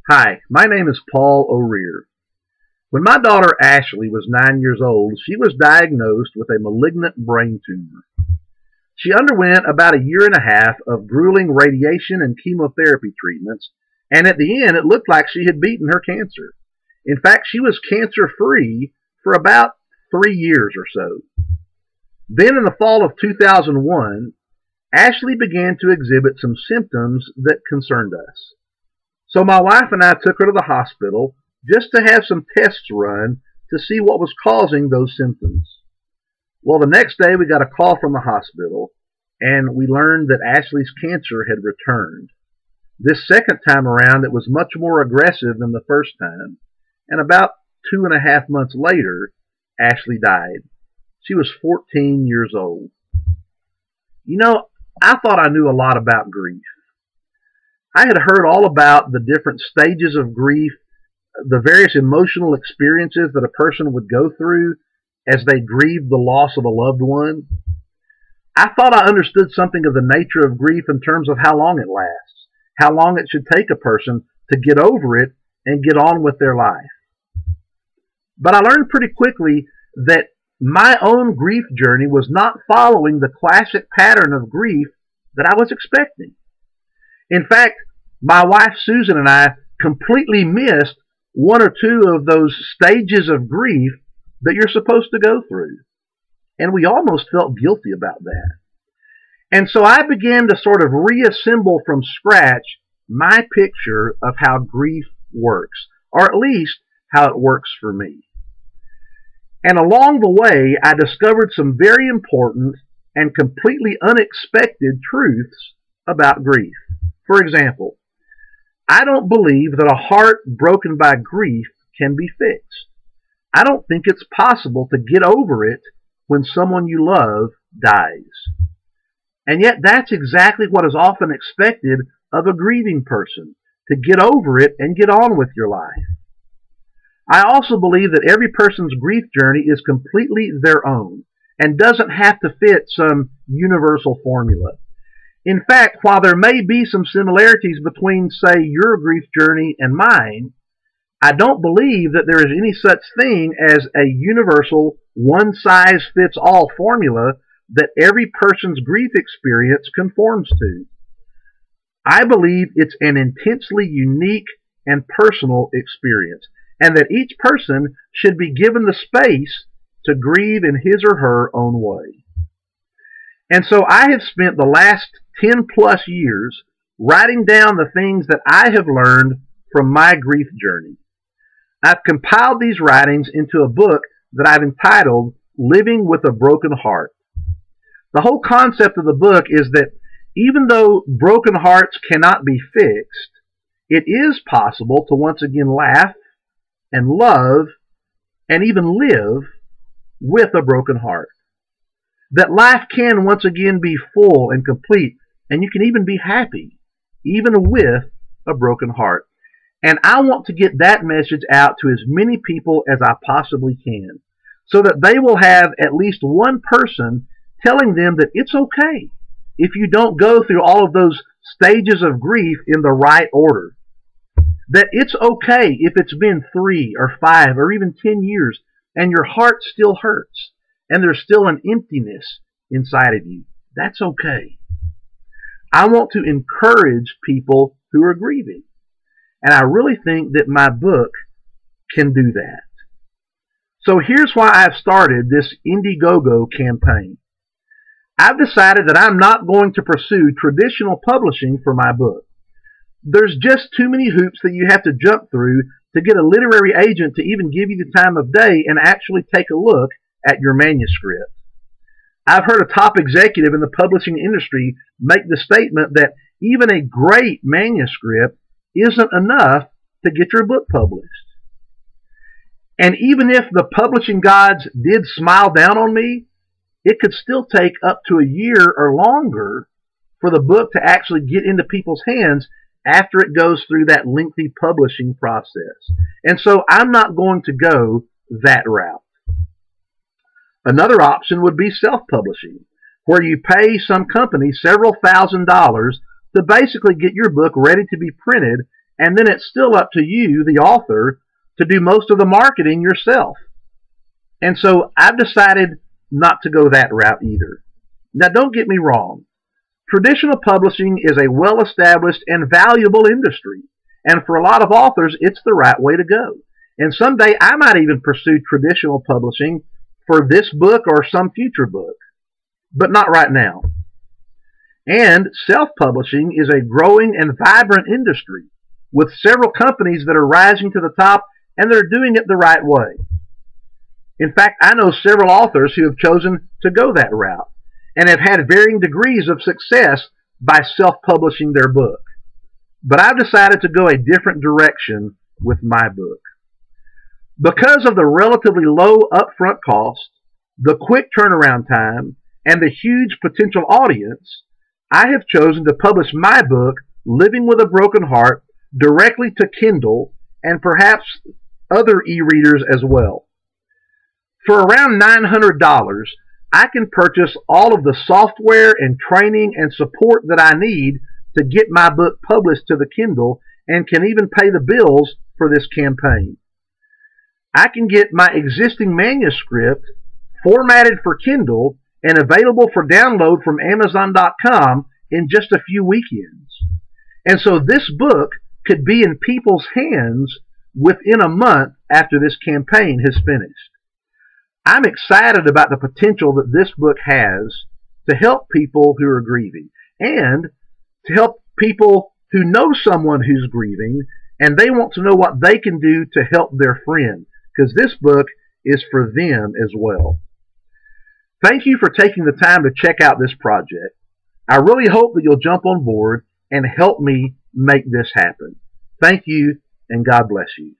Hi, my name is Paul O'Rear. When my daughter Ashley was 9 years old, she was diagnosed with a malignant brain tumor. She underwent about a year and a half of grueling radiation and chemotherapy treatments, and at the end it looked like she had beaten her cancer. In fact, she was cancer-free for about 3 years or so. Then in the fall of 2001, Ashley began to exhibit some symptoms that concerned us. So my wife and I took her to the hospital just to have some tests run to see what was causing those symptoms. Well, the next day we got a call from the hospital and we learned that Ashley's cancer had returned. This second time around it was much more aggressive than the first time, and about 2.5 months later, Ashley died. She was 14 years old. You know, I thought I knew a lot about grief. I had heard all about the different stages of grief, the various emotional experiences that a person would go through as they grieved the loss of a loved one. I thought I understood something of the nature of grief in terms of how long it lasts, how long it should take a person to get over it and get on with their life. But I learned pretty quickly that my own grief journey was not following the classic pattern of grief that I was expecting. In fact, my wife Susan and I completely missed one or two of those stages of grief that you're supposed to go through. And we almost felt guilty about that. And so I began to sort of reassemble from scratch my picture of how grief works, or at least how it works for me. And along the way, I discovered some very important and completely unexpected truths about grief. For example, I don't believe that a heart broken by grief can be fixed. I don't think it's possible to get over it when someone you love dies. And yet that's exactly what is often expected of a grieving person, to get over it and get on with your life. I also believe that every person's grief journey is completely their own and doesn't have to fit some universal formula. In fact, while there may be some similarities between, say, your grief journey and mine, I don't believe that there is any such thing as a universal, one-size-fits-all formula that every person's grief experience conforms to. I believe it's an intensely unique and personal experience, and that each person should be given the space to grieve in his or her own way. And so I have spent the last 10 plus years writing down the things that I have learned from my grief journey. I've compiled these writings into a book that I've entitled Living with a Broken Heart. The whole concept of the book is that even though broken hearts cannot be fixed, it is possible to once again laugh and love and even live with a broken heart. That life can once again be full and complete, and you can even be happy, even with a broken heart. And I want to get that message out to as many people as I possibly can, so that they will have at least one person telling them that it's okay if you don't go through all of those stages of grief in the right order. That it's okay if it's been 3 or 5 or even 10 years and your heart still hurts and there's still an emptiness inside of you. That's okay. I want to encourage people who are grieving. And I really think that my book can do that. So here's why I've started this Indiegogo campaign. I've decided that I'm not going to pursue traditional publishing for my book. There's just too many hoops that you have to jump through to get a literary agent to even give you the time of day and actually take a look at your manuscript. I've heard a top executive in the publishing industry make the statement that even a great manuscript isn't enough to get your book published. And even if the publishing gods did smile down on me, it could still take up to a year or longer for the book to actually get into people's hands after it goes through that lengthy publishing process. And so I'm not going to go that route. Another option would be self-publishing, where you pay some company several $1,000s to basically get your book ready to be printed, and then it's still up to you, the author, to do most of the marketing yourself. And so I've decided not to go that route either. Now, don't get me wrong. Traditional publishing is a well-established and valuable industry, and for a lot of authors, it's the right way to go. And someday I might even pursue traditional publishing for this book or some future book, but not right now. And self-publishing is a growing and vibrant industry with several companies that are rising to the top, and they're doing it the right way. In fact, I know several authors who have chosen to go that route and have had varying degrees of success by self-publishing their book. But I've decided to go a different direction with my book. Because of the relatively low upfront cost, the quick turnaround time, and the huge potential audience, I have chosen to publish my book, Living with a Broken Heart, directly to Kindle and perhaps other e-readers as well. For around $900, I can purchase all of the software and training and support that I need to get my book published to the Kindle, and can even pay the bills for this campaign. I can get my existing manuscript formatted for Kindle and available for download from Amazon.com in just a few weekends. And so this book could be in people's hands within a month after this campaign has finished. I'm excited about the potential that this book has to help people who are grieving, and to help people who know someone who's grieving and they want to know what they can do to help their friend, because this book is for them as well. Thank you for taking the time to check out this project. I really hope that you'll jump on board and help me make this happen. Thank you, and God bless you.